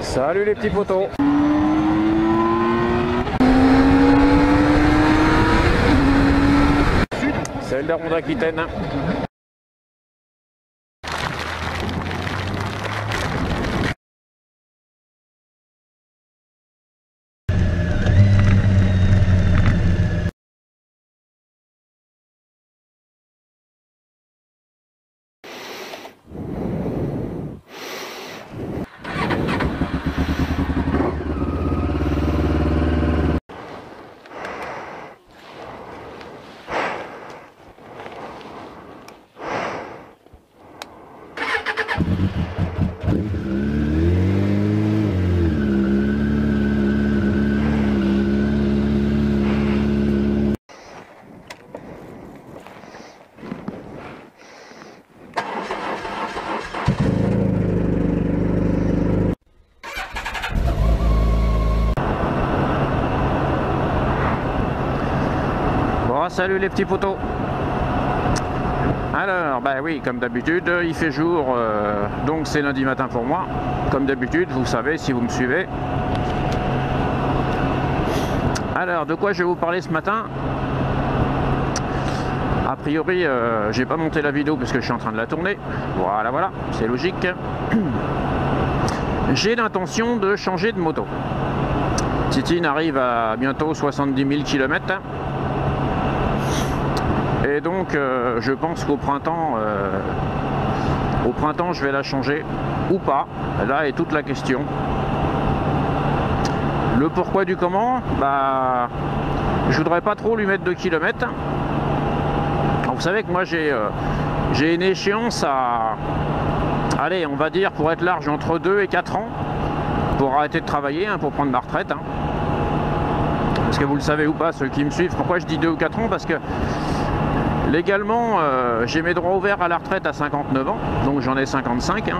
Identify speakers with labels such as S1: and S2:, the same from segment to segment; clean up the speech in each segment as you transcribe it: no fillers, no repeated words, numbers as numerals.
S1: Salut les petits potos. Celle de Ronde Aquitaine. Salut les petits potos. Alors, bah oui, comme d'habitude, il fait jour, donc c'est lundi matin pour moi. Comme d'habitude, vous savez si vous me suivez. Alors, de quoi je vais vous parler ce matin? A priori, j'ai pas monté la vidéo parce que je suis en train de la tourner. Voilà, c'est logique. J'ai l'intention de changer de moto. Titine arrive à bientôt 70 000 km. Et donc je pense qu'au printemps, je vais la changer ou pas. Là est toute la question. Le pourquoi du comment, bah, je voudrais pas trop lui mettre de kilomètres. Alors, vous savez que moi j'ai une échéance à, allez, on va dire pour être large entre 2 et 4 ans pour arrêter de travailler, hein, pour prendre ma retraite. Hein. Parce que vous le savez ou pas, ceux qui me suivent, pourquoi je dis 2 ou 4 ans? Parce que légalement, j'ai mes droits ouverts à la retraite à 59 ans, donc j'en ai 55. Hein.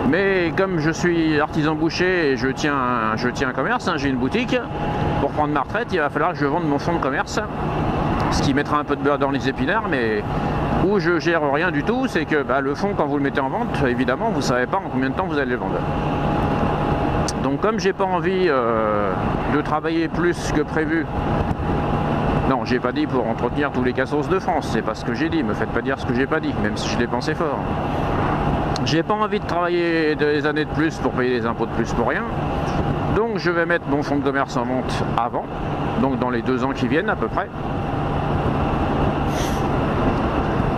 S1: Mais comme je suis artisan boucher et je tiens un commerce, hein, j'ai une boutique, pour prendre ma retraite, il va falloir que je vende mon fonds de commerce. Ce qui mettra un peu de beurre dans les épinards, mais où je gère rien du tout, c'est que bah, le fonds, quand vous le mettez en vente, évidemment, vous ne savez pas en combien de temps vous allez le vendre. Donc comme j'ai pas envie de travailler plus que prévu, non, j'ai pas dit pour entretenir tous les cassos de France, c'est pas ce que j'ai dit, me faites pas dire ce que j'ai pas dit, même si je l'ai pensé fort. J'ai pas envie de travailler des années de plus pour payer des impôts de plus pour rien, donc je vais mettre mon fonds de commerce en vente avant, donc dans les 2 ans qui viennent à peu près.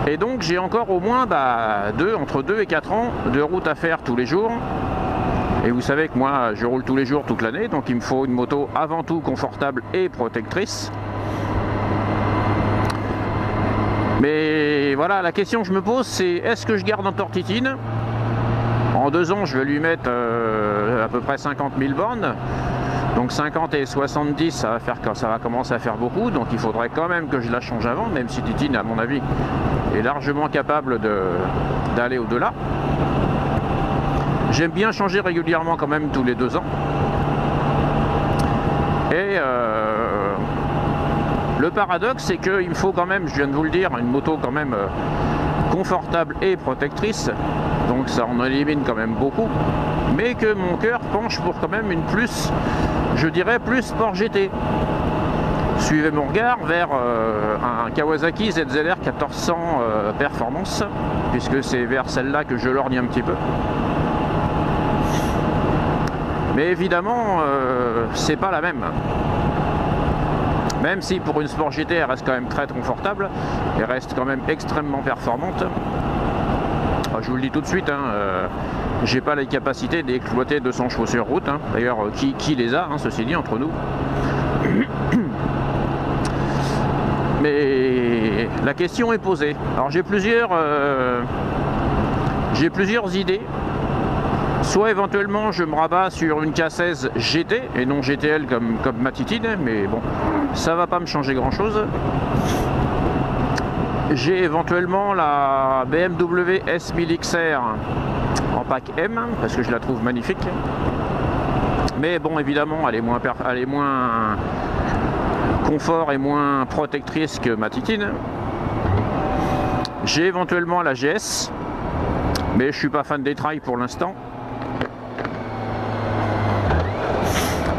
S1: Et donc j'ai encore au moins entre 2 et 4 ans de route à faire tous les jours. Et vous savez que moi je roule tous les jours toute l'année, donc il me faut une moto avant tout confortable et protectrice. Mais voilà, la question que je me pose, c'est est-ce que je garde encore Titine? En 2 ans, je vais lui mettre à peu près 50 000 bornes. Donc 50 et 70, ça va commencer à faire beaucoup. Donc il faudrait quand même que je la change avant, même si Titine, à mon avis, est largement capable d'aller au-delà. J'aime bien changer régulièrement quand même tous les 2 ans. Et le paradoxe, c'est qu'il me faut quand même, je viens de vous le dire, une moto quand même confortable et protectrice. Donc ça en élimine quand même beaucoup. Mais que mon cœur penche pour quand même une plus, je dirais plus sport GT. Suivez mon regard vers un Kawasaki ZZR 1400 Performance, puisque c'est vers celle-là que je lorgne un petit peu. Mais évidemment, c'est pas la même. Même si pour une Sport GT, elle reste quand même très confortable, elle reste quand même extrêmement performante. Alors, je vous le dis tout de suite, hein, j'ai pas les capacités d'exploiter 200 chevaux sur route. Hein. D'ailleurs, qui les a, hein, ceci dit, entre nous. Mais la question est posée. Alors j'ai plusieurs idées. Soit éventuellement je me rabats sur une K16 GT et non GTL comme ma Titine, mais bon, ça va pas me changer grand chose. J'ai éventuellement la BMW S1000XR en pack M, parce que je la trouve magnifique. Mais bon, évidemment, elle est moins confort et moins protectrice que ma Titine. J'ai éventuellement la GS, mais je suis pas fan des trails pour l'instant.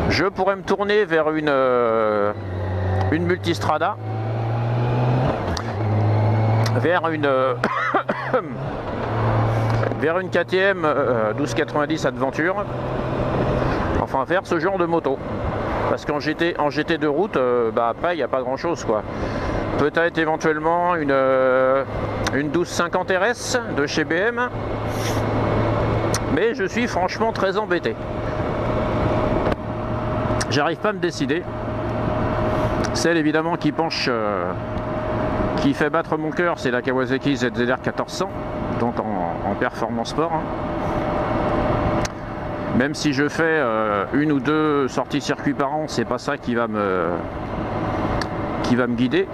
S1: je pourrais me tourner vers une multistrada, vers une vers une KTM 1290 Adventure, enfin vers ce genre de moto. Parce qu'en GT de route, après il n'y a pas grand chose quoi. Peut-être éventuellement une 1250 RS de chez BM, mais je suis franchement très embêté. J'arrive pas à me décider. Celle évidemment qui penche, qui fait battre mon cœur, c'est la Kawasaki ZZR 1400, donc en performance sport. Même si je fais une ou deux sorties circuit par an, c'est pas ça qui va me guider.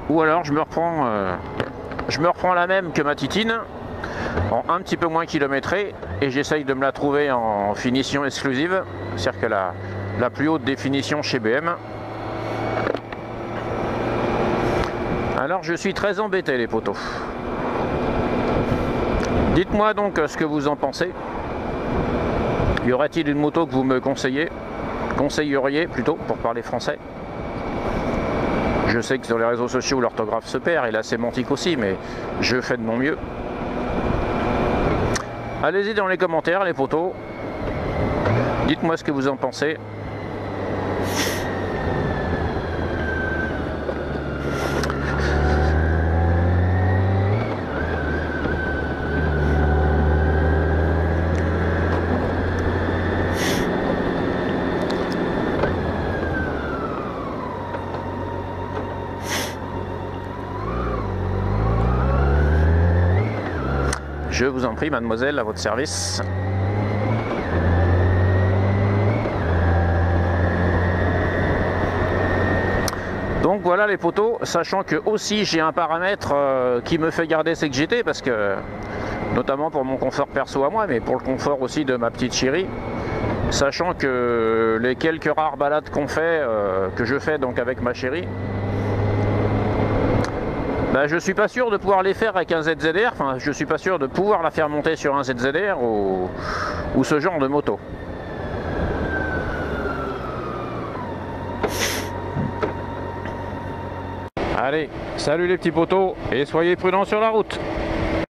S1: Ou alors je me reprends la même que ma Titine, en un petit peu moins kilométrée, et j'essaye de me la trouver en finition exclusive, c'est-à-dire que la plus haute définition chez BM. Alors je suis très embêté les potos. Dites-moi donc ce que vous en pensez. Y aurait-il une moto que vous me conseilleriez plutôt, pour parler français? Je sais que sur les réseaux sociaux l'orthographe se perd et la sémantique aussi, mais je fais de mon mieux. Allez-y dans les commentaires les potos. Dites-moi ce que vous en pensez. Je vous en prie, mademoiselle, à votre service. Donc voilà les potos, sachant que aussi j'ai un paramètre qui me fait garder CGT, parce que notamment pour mon confort perso à moi, mais pour le confort aussi de ma petite chérie, sachant que les quelques rares balades qu'on fait, que je fais donc avec ma chérie, je suis pas sûr de pouvoir les faire avec un ZZR, enfin je suis pas sûr de pouvoir la faire monter sur un ZZR ou ce genre de moto. Allez, salut les petits potos et soyez prudents sur la route.